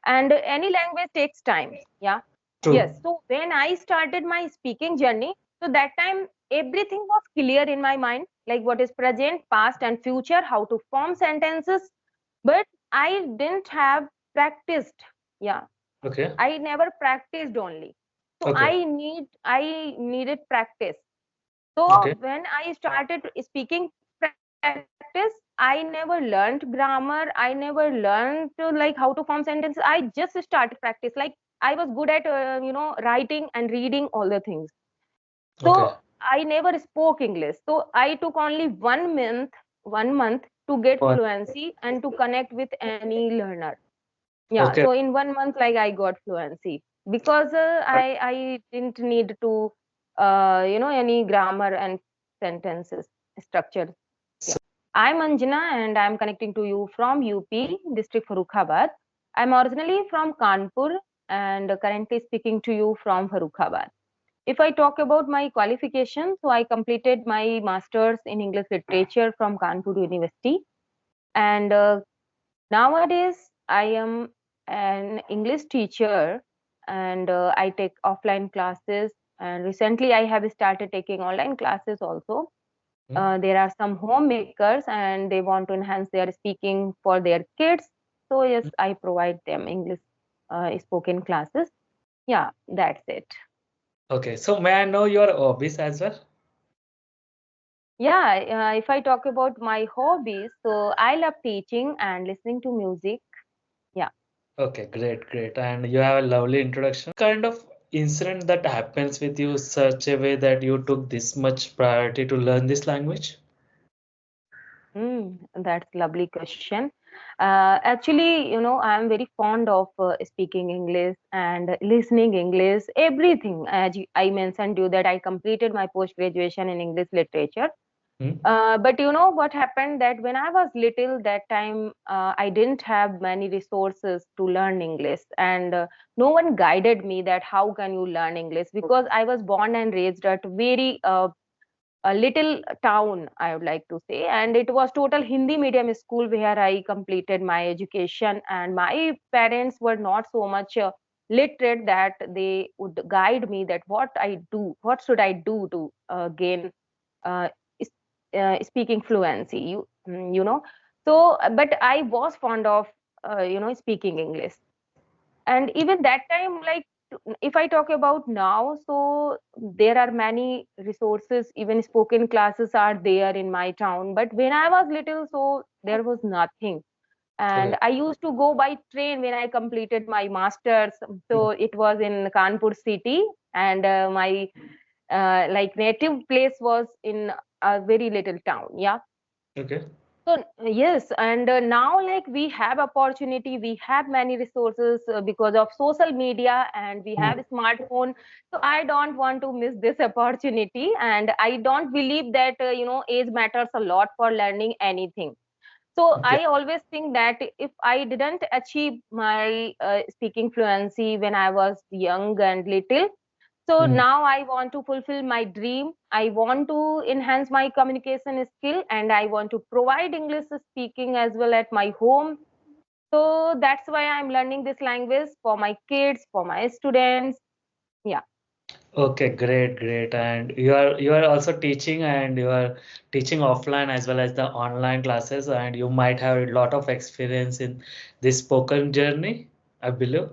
and any language takes time. Yeah. Yes. True. So when I started my speaking journey, so that time everything was clear in my mind, like what is present, past, and future, how to form sentences. But I didn't have practiced. Yeah. Okay. I never practiced only. So Okay. I needed practice. So Okay. when I started speaking practice, I never learned grammar. I never learned to like how to form sentences. I just started practice. Like I was good at writing and reading all the things. Okay. So I never spoke English. So I took only 1 month to get One. fluency and to connect with any learner. Yeah. Okay. So in 1 month, like I got fluency because I didn't need to any grammar and sentences structure. Yeah. I'm Anjana and I'm connecting to you from UP, district Farrukhabad. I'm originally from Kanpur and currently speaking to you from Farrukhabad. If I talk about my qualification, so I completed my master's in English literature from Kanpur University. And nowadays, I am an English teacher and I take offline classes. And recently, I have started taking online classes also. Hmm. There are some homemakers and they want to enhance their speaking for their kids. So, yes, I provide them English spoken classes. Yeah, that's it. Okay. So may I know your hobbies as well? Yeah, if I talk about my hobbies, so I love teaching and listening to music. Yeah. Okay, great, great. And you have a lovely introduction. Kind of incident that happens with you such a way that you took this much priority to learn this language? That's lovely question. Actually, I'm very fond of speaking English and listening English, everything. As I mentioned you that I completed my post graduation in English literature. Hmm? But you know what happened that when I was little, that time I didn't have many resources to learn English, and no one guided me that how can you learn English because I was born and raised at very a little town, I would like to say, and it was total Hindi medium school where I completed my education, and my parents were not so much literate that they would guide me that what should I do to gain uh, speaking fluency. So but I was fond of speaking English, and even that time, like if I talk about now, so there are many resources, even spoken classes are there in my town, but when I was little, so there was nothing. And Okay. I used to go by train when I completed my masters. So it was in Kanpur city, and my like native place was in a very little town. Yeah. Okay. So yes, and now like we have opportunity, we have many resources because of social media, and we Hmm. have smartphone. So I don't want to miss this opportunity, and I don't believe that age matters a lot for learning anything. So Okay. I always think that if I didn't achieve my speaking fluency when I was young and little, so Hmm. now I want to fulfill my dream. I want to enhance my communication skill and I want to provide English speaking as well at my home. So that's why I'm learning this language for my kids, for my students. Yeah. Okay, great, great. And you are also teaching and you are teaching offline as well as the online classes and you might have a lot of experience in this spoken journey, I believe.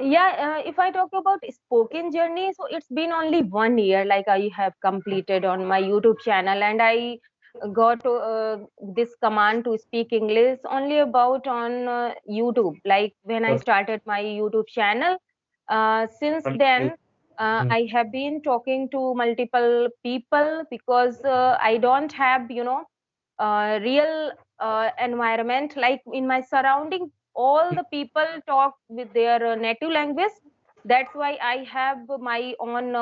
Yeah, if I talk about spoken journey, so it's been only 1 year, like I have completed on my YouTube channel, and I got this command to speak English only about on YouTube. Like when I Okay. started my YouTube channel, since then Hmm. I have been talking to multiple people because I don't have, real environment like in my surrounding all the people talk with their native language. That's why I have my own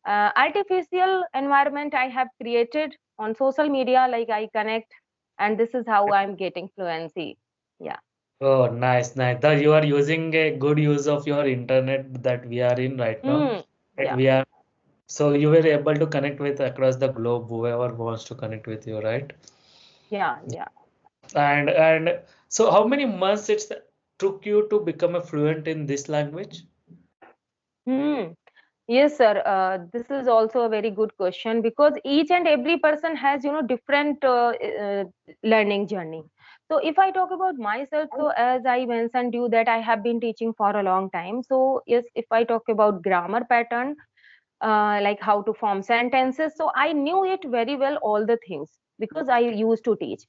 artificial environment I have created on social media, like I connect, and this is how I'm getting fluency. Yeah. Oh, nice, nice. You are using a good use of your internet that we are in right now. Hmm. That Yeah. we are so you were able to connect with across the globe whoever wants to connect with you, right? Yeah. Yeah. And so how many months it's took you to become a fluent in this language? Hmm. Yes, sir. This is also a very good question because each and every person has, different learning journey. So if I talk about myself, so as I mentioned you that I have been teaching for a long time. So yes, if I talk about grammar pattern, like how to form sentences, so I knew it very well all the things because I used to teach.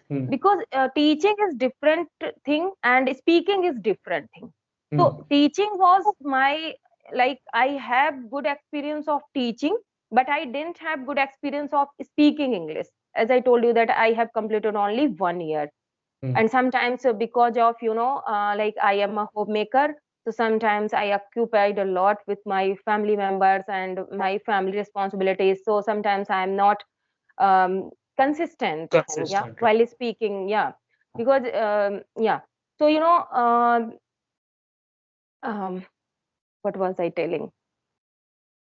Hmm. Because teaching is different thing and speaking is different thing. So Hmm. teaching was my, like, I have good experience of teaching, but I didn't have good experience of speaking English. As I told you that I have completed only 1 year. Hmm. And sometimes because of, like I am a homemaker, so sometimes I occupied a lot with my family members and my family responsibilities, so sometimes I am not consistent, yeah, Consistent. while speaking, yeah. Because yeah, so um, what was I telling?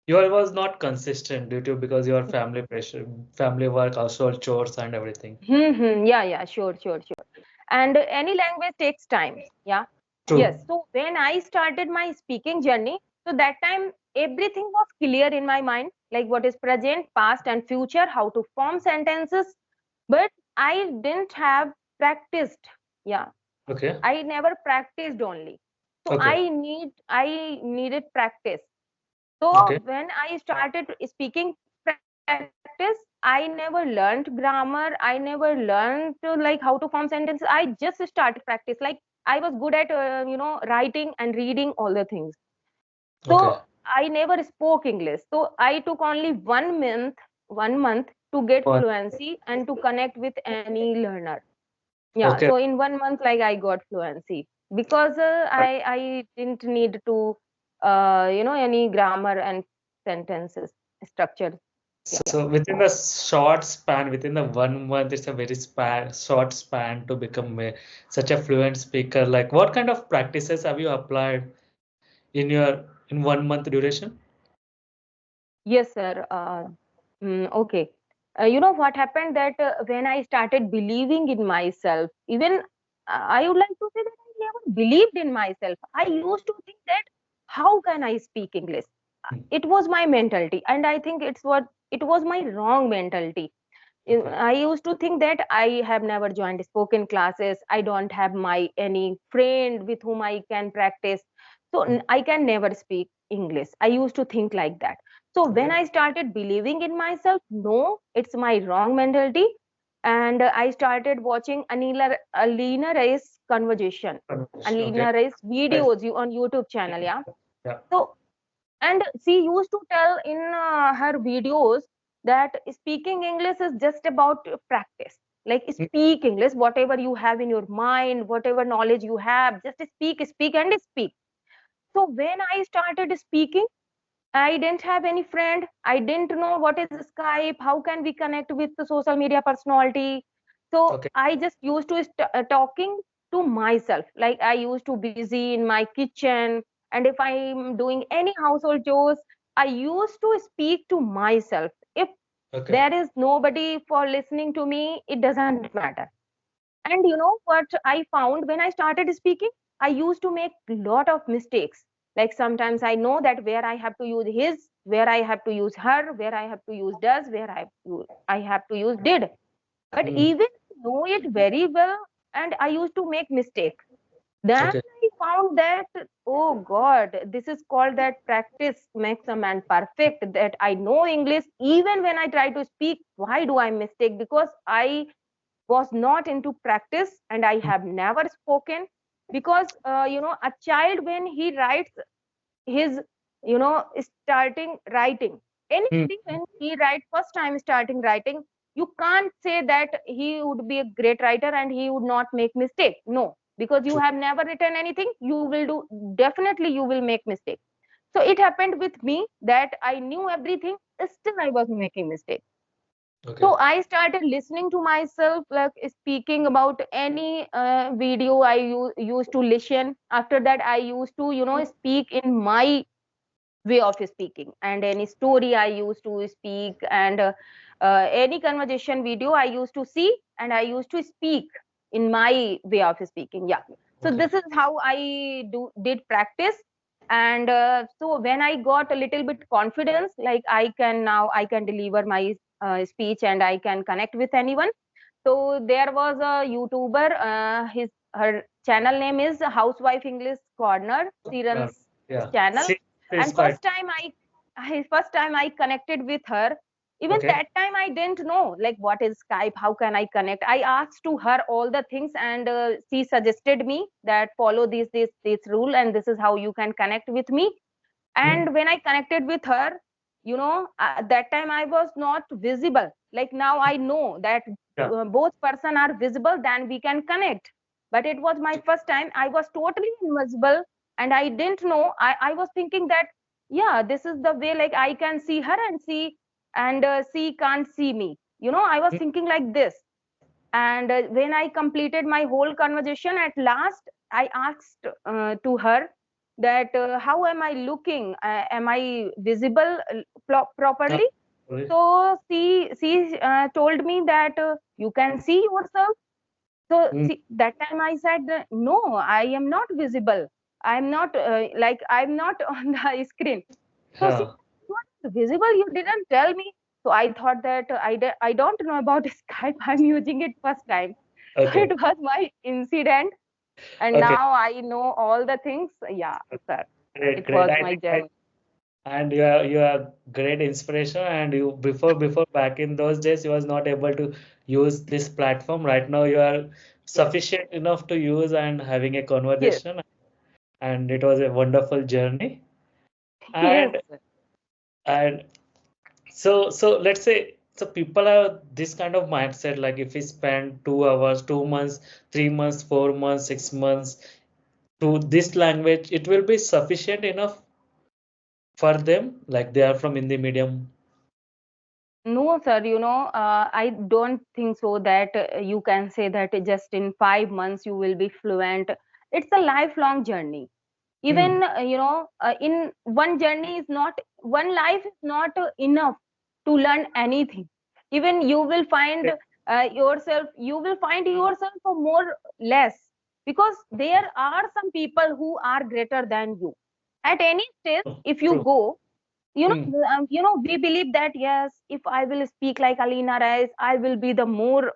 You was not consistent due to because your family pressure, family work, household chores, and everything. Yeah, yeah, sure, sure, sure. And any language takes time, yeah. Yes, True. so when I started my speaking journey, so that time everything was clear in my mind, like what is present, past and future, how to form sentences, but I didn't have practiced, yeah. Okay. I never practiced only. So Okay. I needed practice. So Okay. when I started speaking practice, I never learned grammar. I never learned like how to form sentences. I just started practice. Like I was good at writing and reading all the things. Okay. So I never spoke English. So I took only 1 month to get One. fluency and to connect with any learner. Yeah, Okay. so in 1 month, like I got fluency because I didn't need to any grammar and sentences structure. Yeah. So within the short span, within the 1 month, it's a very short span to become such a fluent speaker. Like, what kind of practices have you applied in 1 month duration? Yes, sir. Okay. You know what happened that when I started believing in myself, even I would like to say that I never believed in myself. I used to think that how can I speak English? Hmm. It was my mentality, and I think it was my wrong mentality. Okay. I used to think that I have never joined spoken classes. I don't have my any friend with whom I can practice. So Hmm. I can never speak English. I used to think like that. So when Okay. I started believing in myself, no, it's my wrong mentality. And I started watching Alina Ray's conversation, Conversation. Okay. Alina Ray's Yes. videos on YouTube channel. Yeah. Yeah. So and she used to tell in her videos that speaking English is just about practice. Like Hmm. speak English, whatever you have in your mind, whatever knowledge you have, just speak and speak. So when I started speaking, I didn't have any friend. I didn't know what is Skype. How can we connect with the social media personality? So Okay. I just used to talking to myself. Like I used to busy in my kitchen, and if I'm doing any household chores, I used to speak to myself. If Okay. there is nobody for listening to me, it doesn't matter. And you know what I found when I started speaking? I used to make a lot of mistakes. Like sometimes I know that where I have to use his, where I have to use her, where I have to use does, where I have to use did. But Hmm. even I know it very well, and I used to make mistake. Then Okay. I found that, oh God, this is called that practice makes a man perfect. That I know English, even when I try to speak, why do I mistake? Because I was not into practice and I have never spoken. Because a child when he writes his starting writing, Hmm. anybody when he write first time starting writing, you can't say that he would be a great writer and he would not make mistake. No, because you True. have never written anything, you will do, definitely you will make mistake. So it happened with me that I knew everything, still I was making mistake. Okay. So I started listening to myself, like speaking about any video used to listen. After that, I used to, speak in my way of speaking. And any story I used to speak, and any conversation video I used to see, and I used to speak in my way of speaking. Yeah. So Okay. this is how I did practice. And so when I got a little bit confidence, like I can deliver my speech and I can connect with anyone. So there was a YouTuber, his her channel name is Housewife English Corner, Yeah. Siren's Yeah. channel. See, it's And quite first time I connected with her. Even okay. that time I didn't know like what is Skype, how can I connect. I asked to her all the things, and she suggested me that follow this rule, and this is how you can connect with me. Hmm. And when I connected with her, that time I was not visible. Like now I know that Yeah. both person are visible, then we can connect. But it was my first time, I was totally invisible, and I didn't know. I was thinking that yeah, this is the way, like I can see her and see, and she can't see me. I was Hmm. thinking like this. And when I completed my whole conversation, at last I asked to her that how am I looking? Am I visible Yeah. properly? Sorry. So she told me that you can see yourself. So Hmm. see, that time I said, no, I am not visible. I'm not I'm not on the screen. So she Yeah. said, "You are visible. You didn't tell me." So I thought that I don't know about Skype. I'm using it first time. So Okay. it was my incident, and Okay. now I know all the things. Yeah, sir. Great. It Great. was I my think I journey. and you are great inspiration, and you before back in those days you was not able to use this platform. Right now you are Yes. sufficient enough to use and having a Yes. conversation, and it was a wonderful journey. Yes. And and so let's say so people have this kind of mindset, like if we spend 2 hours, 2 months, 3 months, 4 months, 6 months to this language, it will be sufficient enough for them, like they are from Hindi medium. No, sir, I don't think so that you can say that just in 5 months you will be fluent. It's a lifelong journey. Hmm. Even, in one journey is not, one life is not enough to learn anything. Even you will find yourself for more less, because there are some people who are greater than you. At any stage, Oh, if you true. go, Hmm. we believe that yes, if I will speak like Alina Rice, I will be the more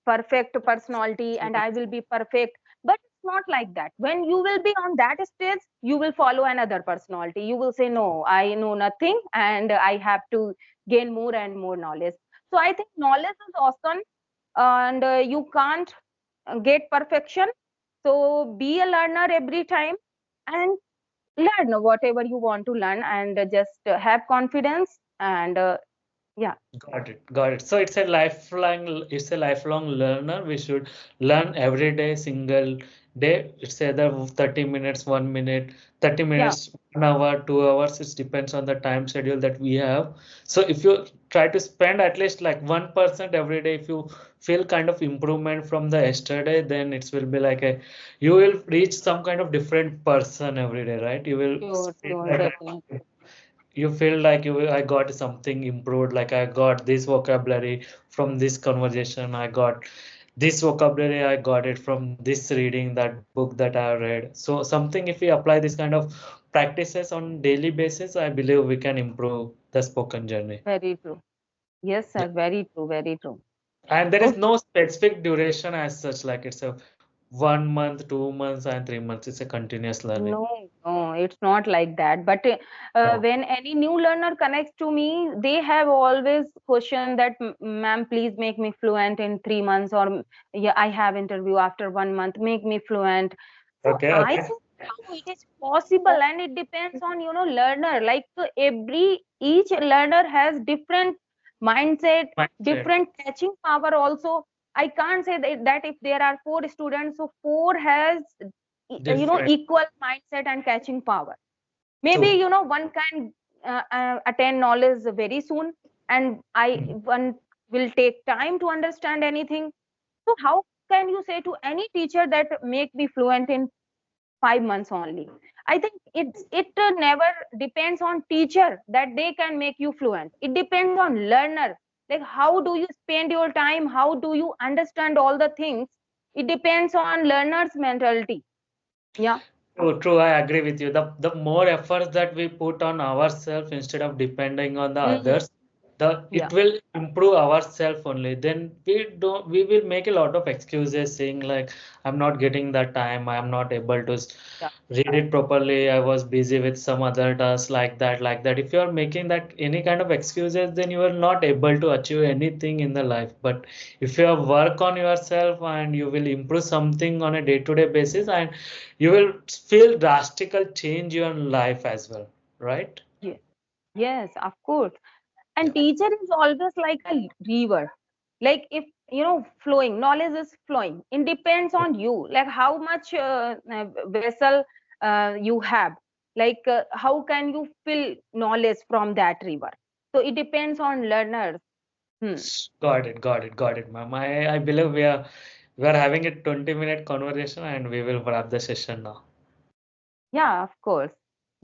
perfect personality, and I will be perfect. But it's not like that. When you will be on that stage, you will follow another personality. You will say, no, I know nothing, and I have to gain more and more knowledge. So I think knowledge is awesome, and you can't get perfection. So be a learner every time, and learn whatever you want to learn, and just have confidence, and yeah. Got it, got it. So it's a lifelong learner. We should learn every day, single day. It's either 30 minutes, 1 minute, 30 Yeah, minutes, 1 hour, 2 hours. It depends on the time schedule that we have. So if you try to spend at least like 1% every day, if you feel kind of improvement from the yesterday, then it will be like you will reach some kind of different person every day, right? You will sure, feel sure, like definitely. you feel like I got something improved, like I got this vocabulary from this conversation, I got this vocabulary, I got it from this reading, that book that I read. So something, if we apply this kind of practices on daily basis, I believe we can improve the spoken journey. Very true. Yes, Yeah. sir, very true, very true. And there is Okay. no specific duration as such, like it's a 1 month, 2 months, and 3 months. It's a continuous learning. No, no, it's not like that. But No. when any new learner connects to me, they have always questioned that, Ma'am, please make me fluent in 3 months," or yeah, I have interview after 1 month, make me fluent. So Okay, I okay. think how it is possible, and it depends on, learner. Like each learner has different mindset, Mindset. different catching power also. I can't say that if there are four students, so four has Different. equal mindset and catching power. Maybe True. one can attain knowledge very soon, and I Hmm. one will take time to understand anything. So how can you say to any teacher that make me fluent in 5 months only? I think it never depends on teacher that they can make you fluent. It depends on learner, like how do you spend your time, how do you understand all the things. It depends on learner's mentality. Yeah. True, true. I agree with you. The more efforts that we put on ourselves instead of depending on the Mm, others, the yeah. it will improve ourselves only. Then we will make a lot of excuses saying like I'm not getting the time, I am not able to Yeah. read it properly, I was busy with some other tasks like that, like that. If you are making that any kind of excuses, then you are not able to achieve anything in the life. But if you have work on yourself and you will improve something on a day-to-day basis, and you will feel drastical change in your life as well, right? Yes. Yes, of course. And Yeah. teacher is always like a river. Like if flowing, knowledge is flowing. It depends on you, like how much vessel you have. Like how can you fill knowledge from that river? So it depends on learners. Hmm. Got it, got it, got it, ma'am. I believe we are having a 20-minute conversation and we will wrap the session now. Yeah, of course.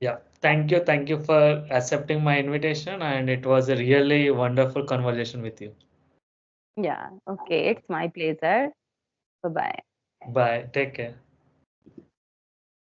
Yeah. Thank you for accepting my invitation, and it was a really wonderful conversation with you. Yeah. Okay. It's my pleasure. Bye bye. Bye. Take care.